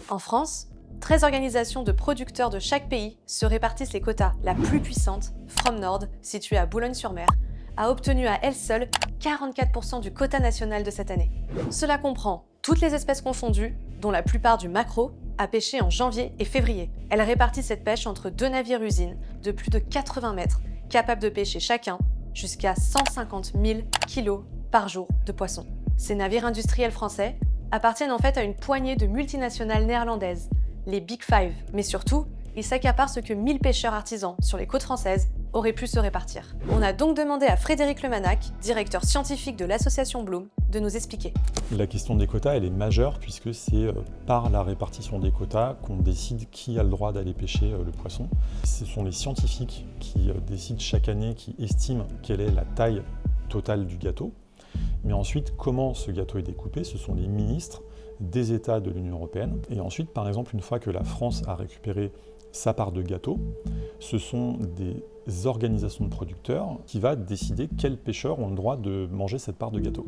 En France, 13 organisations de producteurs de chaque pays se répartissent les quotas. La plus puissante, From Nord, située à Boulogne-sur-Mer, a obtenu à elle seule 44% du quota national de cette année. Cela comprend toutes les espèces confondues, dont la plupart du maquereau, à pêcher en janvier et février. Elle répartit cette pêche entre 2 navires-usines de plus de 80 mètres, capables de pêcher chacun jusqu'à 150 000 kilos par jour de poissons. Ces navires industriels français appartiennent en fait à une poignée de multinationales néerlandaises, les Big Five. Mais surtout, ils s'accaparent ce que 1000 pêcheurs artisans sur les côtes françaises auraient pu se répartir. On a donc demandé à Frédéric Lemanac, directeur scientifique de l'association Bloom, de nous expliquer. La question des quotas, elle est majeure puisque c'est par la répartition des quotas qu'on décide qui a le droit d'aller pêcher le poisson. Ce sont les scientifiques qui décident chaque année, qui estiment quelle est la taille totale du gâteau. Mais ensuite, comment ce gâteau est découpé, ce sont les ministres des États de l'Union européenne. Et ensuite, par exemple, une fois que la France a récupéré sa part de gâteau, ce sont des organisations de producteurs qui vont décider quels pêcheurs ont le droit de manger cette part de gâteau.